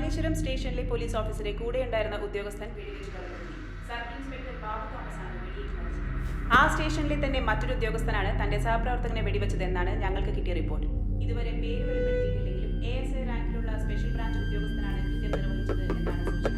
മഞ്ചേശ്വരം സ്റ്റേഷനിലെ പോലീസ് ഓഫീസറെ കൂടെയുണ്ടായിരുന്ന ഉദ്യോഗസ്ഥൻ വെടിവെച്ചു കൊലപ്പെടുത്തി. സർക്കിൾ ഇൻസ്പെക്ടർ ബാബു തോമസാണ് വെടിയേറ്റ് മരിച്ചത്. ആ സ്റ്റേഷനിലെ തന്നെ മറ്റൊരു ഉദ്യോഗസ്ഥനാണ് തന്റെ സഹപ്രവർത്തകനെ വെടിവെച്ചതെന്നാണ് ഞങ്ങൾക്ക് കിട്ടിയ റിപ്പോർട്ട്. ഇതുവരെ പേര് വെളിപ്പെടുത്തിയിട്ടില്ലെങ്കിലും ASI റാങ്കിലുള്ള സ്പെഷ്യൽ ബ്രാഞ്ച് ഉദ്യോഗസ്ഥനാണ് കൃത്യം നിർവഹിച്ചത് എന്നാണ് സൂചന.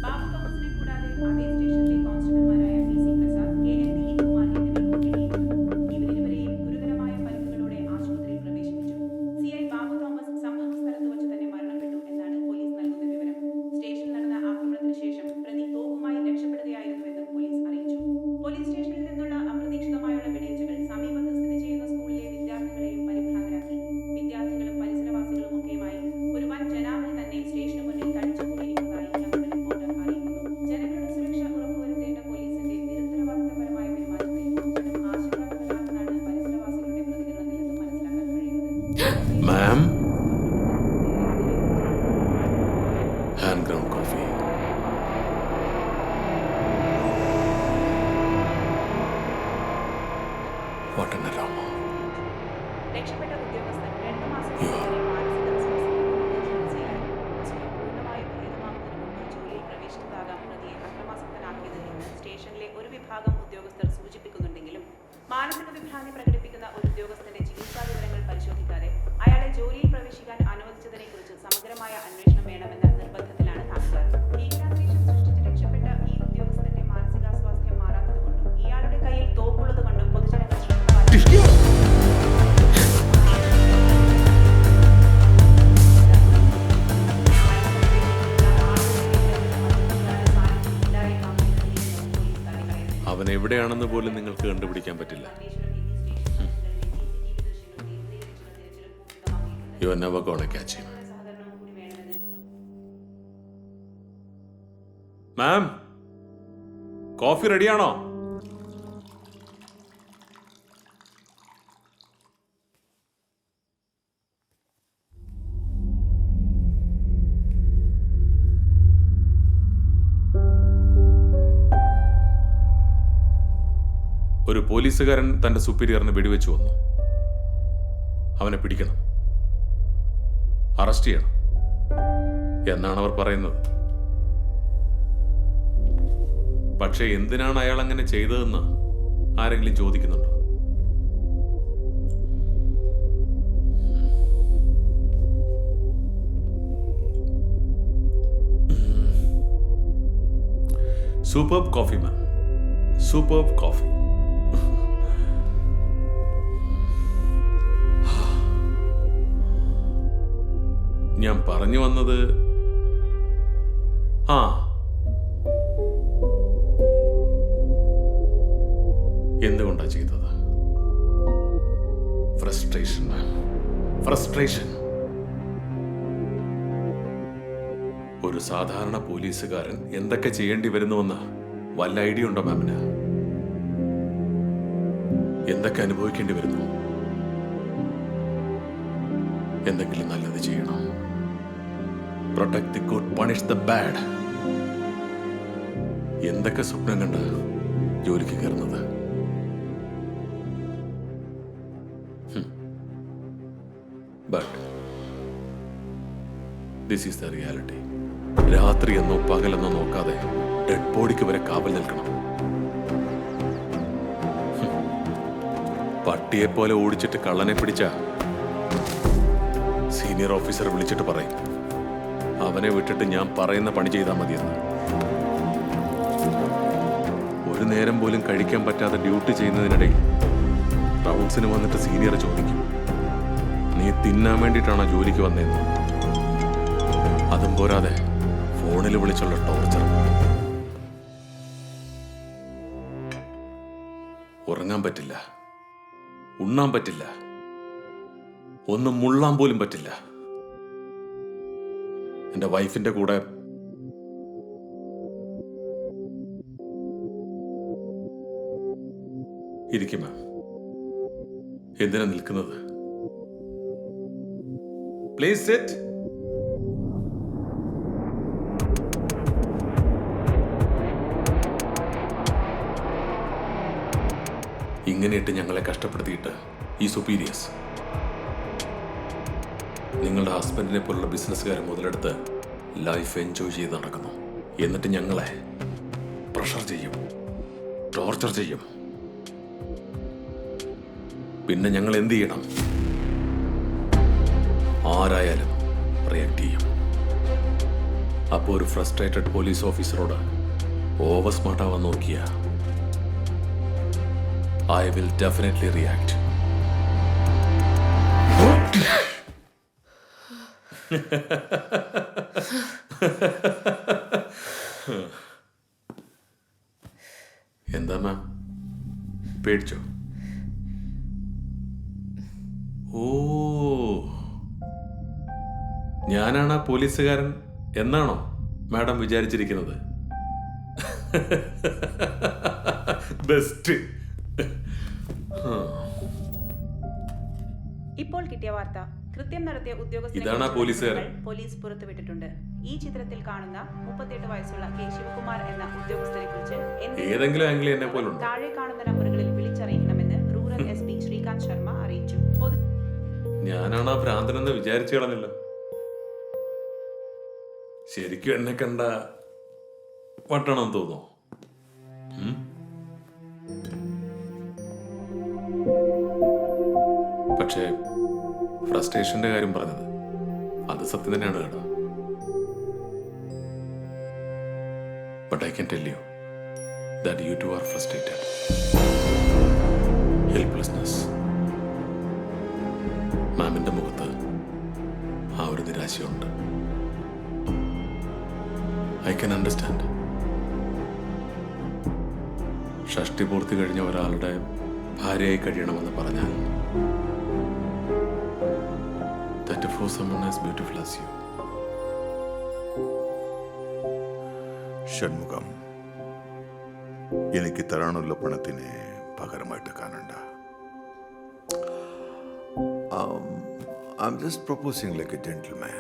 ബാബു തോമസിനെ കൂടാതെ അതേ സ്റ്റേഷനിലെ കോൺസ്റ്റബിൾമാരായ PC പ്രസാദ്, KN ദിലീപ്കുമാർ എന്നിവർക്കും വെടിയേറ്റു. ഇവരിരുവരെയും ഗുരുതരമായ പരിക്കുകളോടെ ആശുപത്രിയിൽ പ്രവേശിപ്പിച്ചു. CI ബാബു തോമസ് സംഭവ സ്ഥലത്ത് വച്ച് തന്നെ മരണപ്പെട്ടു എന്നാണ് പോലീസ് നൽകുന്ന വിവരം. സ്റ്റേഷനിൽ നടന്ന ആക്രമണത്തിന് ശേഷം പ്രതി തോക്കുമായി രക്ഷപ്പെടുകയായിരുന്നുവെന്നും പോലീസ് അറിയിച്ചു. പോലീസ് സ്റ്റേഷനിൽ നിന്നുള്ള അപ്രതീക്ഷിതമായുള്ള വെടിവെച്ചുകൾ സമീപത്ത് സ്ഥിതി ചെയ്യുന്ന സ്കൂളിലെ വിദ്യാർത്ഥികളെയും പരിഭ്രാന്തരാക്കി. വിദ്യാർത്ഥികളും പരിസരവാസികളും ഒക്കെയുമായി ഒരു വൻ ജനാവലി തന്നെ സ്റ്റേഷന് മുന്നിൽ തടിച്ചുകൂടിയിരിക്കുന്നതായി ഞങ്ങളുടെ റിപ്പോർട്ടർ അറിയിക്കുന്നു. ജനങ്ങളുടെ സുരക്ഷ ഉറപ്പുവരുത്തേണ്ട പോലീസിന്റെ നിരുത്തരവാദിത്തപരമായ പെരുമാറ്റത്തിൽ ജനം ആശങ്കാകുലരാണെന്നാണ് പരിസരവാസികളുടെ പ്രതികരണത്തിൽ നിന്നും മനസ്സിലാക്കാൻ കഴിയുന്നത്. മാം, hand ground coffee. What an aroma. രക്ഷപ്പെട്ട ഉദ്യോഗസ്ഥൻ 2 മാസം Yeah. വരെ മാനസിക അസ്വസ്ഥതയോടെ ചികിത്സയിലായിരുന്നു. അസുഖം പൂർണ്ണമായും ഭേദമാകുന്നതിന് മുമ്പ് ജോലിയിൽ പ്രവേശിച്ചതാകാം പ്രതിയെ അക്രമാസക്തനാക്കിയത് എന്ന് സ്റ്റേഷനിലെ ഒരു വിഭാഗം ഉദ്യോഗസ്ഥർ സൂചിപ്പിക്കുന്നുണ്ടെങ്കിലും മാനസിക വിഭ്രാന്തി പ്രകടിപ്പിക്കുന്ന ഒരു ഉദ്യോഗസ്ഥന്റെ ചികിത്സാ വിവരങ്ങൾ പരിശോധിക്കാതെ അയാളെ ജോലിയിൽ പ്രവേശിക്കാൻ അനുവദിച്ചതിനെക്കുറിച്ച് സമഗ്രമായ അന്വേഷണം വേണമെന്ന നിർബന്ധത്തിലാണ് നാട്ടുകാർ. ഭീകരാന്തരീക്ഷം സൃഷ്ടിച്ച് രക്ഷപ്പെട്ട ഈ ഉദ്യോഗസ്ഥന്റെ മാനസികാസ്വാസ്ഥ്യം മാറാത്തതുകൊണ്ടും ഇയാളുടെ കയ്യിൽ തോക്കുള്ളതുകൊണ്ടും പൊതുജനങ്ങൾ ശ്രദ്ധ അവൻ എവിടെയാണെന്ന് പോലും നിങ്ങൾക്ക് കണ്ടുപിടിക്കാൻ പറ്റില്ല. You are never gonna catch him. Ma'am, coffee റെഡിയാണോ? ഒരു പോലീസുകാരൻ തന്റെ സുപ്പീരിയറിന് വെടിവെച്ചു വന്നു. അവനെ പിടിക്കണം, അറസ്റ്റ് ചെയ്യണം എന്നാണ് അവർ പറയുന്നത്. പക്ഷേ എന്തിനാണ് അയാൾ അങ്ങനെ ചെയ്തതെന്ന് ആരെങ്കിലും ചോദിക്കുന്നുണ്ടോ? സൂപ്പർബ് കോഫി മാം, സൂപ്പർബ് കോഫി. ഞാൻ പറഞ്ഞു വന്നത്, എന്തുകൊണ്ടാ ചെയ്തത്? ഫ്രസ്ട്രേഷൻ മാം, ഫ്രസ്ട്രേഷൻ. ഒരു സാധാരണ പോലീസുകാരൻ എന്തൊക്കെ ചെയ്യേണ്ടി വരുന്നുവെന്ന് വല്ല ഐഡിയ ഉണ്ടോ മാമിന്? എന്തൊക്കെ അനുഭവിക്കേണ്ടി വരുന്നു? എന്തെങ്കിലും നല്ലത് ചെയ്യണം. Protect the good, punish the bad. എന്തൊക്കെ സ്വപ്നം കണ്ട് ജോലിക്ക് കയറുന്നത്? But this is the reality. രാത്രി എന്നോ പകലെന്നോ നോക്കാതെ ഡെഡ് ബോഡിക്ക് വരെ കാവൽ നിൽക്കണം. പട്ടിയെ പോലെ ഓടിച്ചിട്ട് കള്ളനെ പിടിച്ച സീനിയർ ഓഫീസർ വിളിച്ചിട്ട് പറയും, അവനെ വിട്ടിട്ട് ഞാൻ പറയുന്ന പണി ചെയ്താൽ മതിയെന്ന്. ഒരു നേരം പോലും കഴിക്കാൻ പറ്റാതെ ഡ്യൂട്ടി ചെയ്യുന്നതിനിടയിൽ റൗണ്ട്സിന് വന്നിട്ട് സീനിയർ ചോദിക്കും, നീ തിന്നാൻ വേണ്ടിയിട്ടാണോ ജോലിക്ക് വന്നതെന്ന്. അതും പോരാതെ ഫോണിൽ വിളിച്ചുള്ള ടോർച്ചർ. ഉറങ്ങാൻ പറ്റില്ല, ഉണ്ണാൻ പറ്റില്ല, ഒന്നും മുള്ളാൻ പോലും പറ്റില്ല. എന്റെ വൈഫിന്റെ കൂടെ ഇരിക്കും മാം. എന്തിനാ നിൽക്കുന്നത്? Please sit. ഇങ്ങനെയിട്ട് ഞങ്ങളെ കഷ്ടപ്പെടുത്തിയിട്ട് ഈ സുപ്പീരിയേഴ്സ് നിങ്ങളുടെ ഹസ്ബൻഡിനെ പോലുള്ള ബിസിനസ്സുകാരെ മുതലെടുത്ത് ലൈഫ് എൻജോയ് ചെയ്ത് നടക്കുന്നു. എന്നിട്ട് ഞങ്ങളെ പ്രഷർ ചെയ്യും, ടോർച്ചർ ചെയ്യും. പിന്നെ ഞങ്ങൾ എന്ത് ചെയ്യണം? ആരായാലും റിയാക്ട് ചെയ്യും. അപ്പോൾ ഒരു ഫ്രസ്ട്രേറ്റഡ് പോലീസ് ഓഫീസറോട് ഓവർ സ്മാർട്ടാവാൻ നോക്കിയ ഐ വിൽ ഡെഫിനറ്റ്ലി റിയാക്ട്. എന്താ മാം, പേടിച്ചോ? ഓ, ഞാനാണ് ആ പോലീസുകാരൻ എന്നാണോ മാഡം വിചാരിച്ചിരിക്കുന്നത്? ബെസ്റ്റ്. ഇപ്പോൾ കിട്ടിയ വാർത്ത, കൃത്യം നടത്തിയ ഇതാണ് ആ പോലീസുകാരൻ. പോലീസ് പുറത്തുവിട്ടിട്ടുണ്ട്. ഈ ചിത്രത്തിൽ കാണുന്ന 38 വയസ്സുള്ള കെ ശിവകുമാർ എന്ന ഉദ്യോഗസ്ഥനെ കുറിച്ച് ഏതെങ്കിലും ആംഗിൾ എന്നെ പോലുണ്ട്. താഴെ കാണുന്ന നമ്പറുകളിൽ വിളിച്ചറിയിക്കണമെന്ന് റൂറൽ SP ശ്രീകാന്ത് ശർമ്മ അറിയിച്ചു. ഞാനാണ് ആ ഭ്രാന്തനെന്ന് വിചാരിച്ചു കളഞ്ഞല്ലോ. ശരിക്കും എന്നെ കണ്ട വട്ടണം തോന്നോ? പക്ഷേ ഫ്രസ്ട്രേഷന്റെ കാര്യം പറഞ്ഞത് അത് സത്യം തന്നെയാണ് കേട്ടോ. But I can tell you that you too are frustrated. Helplessness. മാമിന്റെ മുഖത്ത് ആ ഒരു നിരാശയുണ്ട്. I can understand. ഷഷ്ടി പൂർത്തി കഴിഞ്ഞ ഒരാളുടെ ഭാര്യയായി കഴിയണമെന്ന് പറഞ്ഞാൽ that for someone as beautiful as you. Shanmugham, എനിക്ക് തരാനുള്ള പണത്തിന് പകരമായിട്ട് കാണണ്ട. I'm just proposing like a gentleman.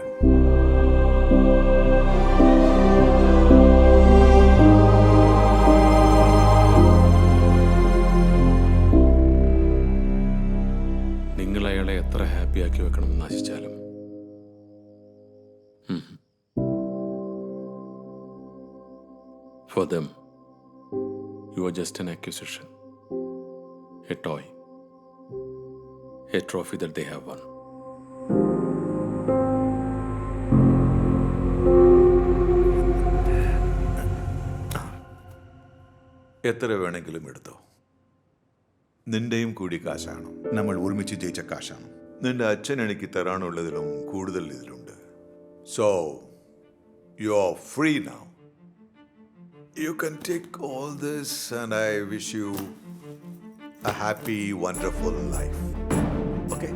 നിങ്ങൾ അയാളെ എത്ര ഹാപ്പി ആക്കി വെക്കണമെന്ന് ആശിച്ചാലും for them you are just an accusation, a toy, a trophy that they have won. എത്ര വേണമെങ്കിലും എടുത്തോ. നിന്റെയും കൂടി കാശാണ്. നമ്മൾ ഒരുമിച്ച് ജയിച്ച കാശാണ്. നിന്റെ അച്ഛൻ എനിക്ക് തരാനുള്ളതിലും കൂടുതൽ ഇതിലുണ്ട്. So you are free now. You can take all this and I wish you a happy, wonderful life. Okay?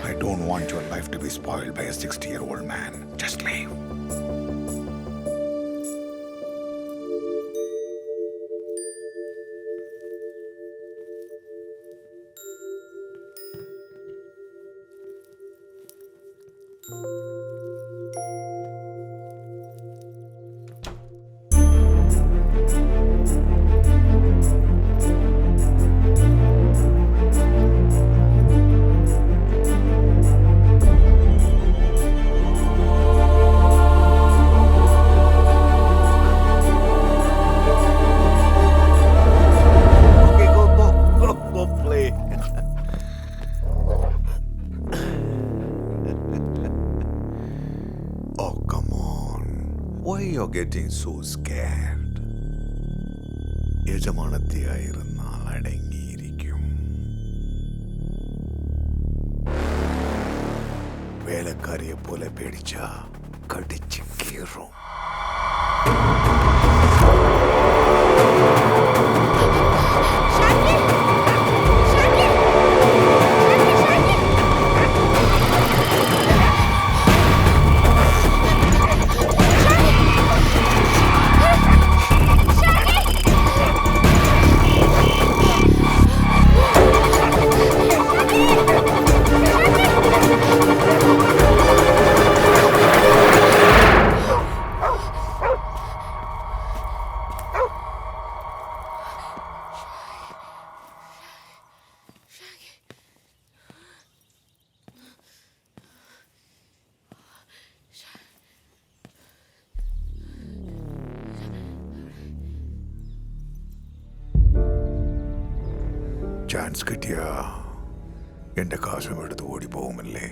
I don't want your life to be spoiled by a 60-year-old man. Just leave. Oh, come on. Why you're getting so scared? യജമാനത്തെയായിരുന്നാൽ അടങ്ങിയിരിക്കും. വേലക്കാരിയെ പോലെ പേടിച്ച കടിച്ച് കീറും. Chance കിട്ടിയ എന്റെ കാശും എടുത്ത് ഓടിപ്പോകുമല്ലേ?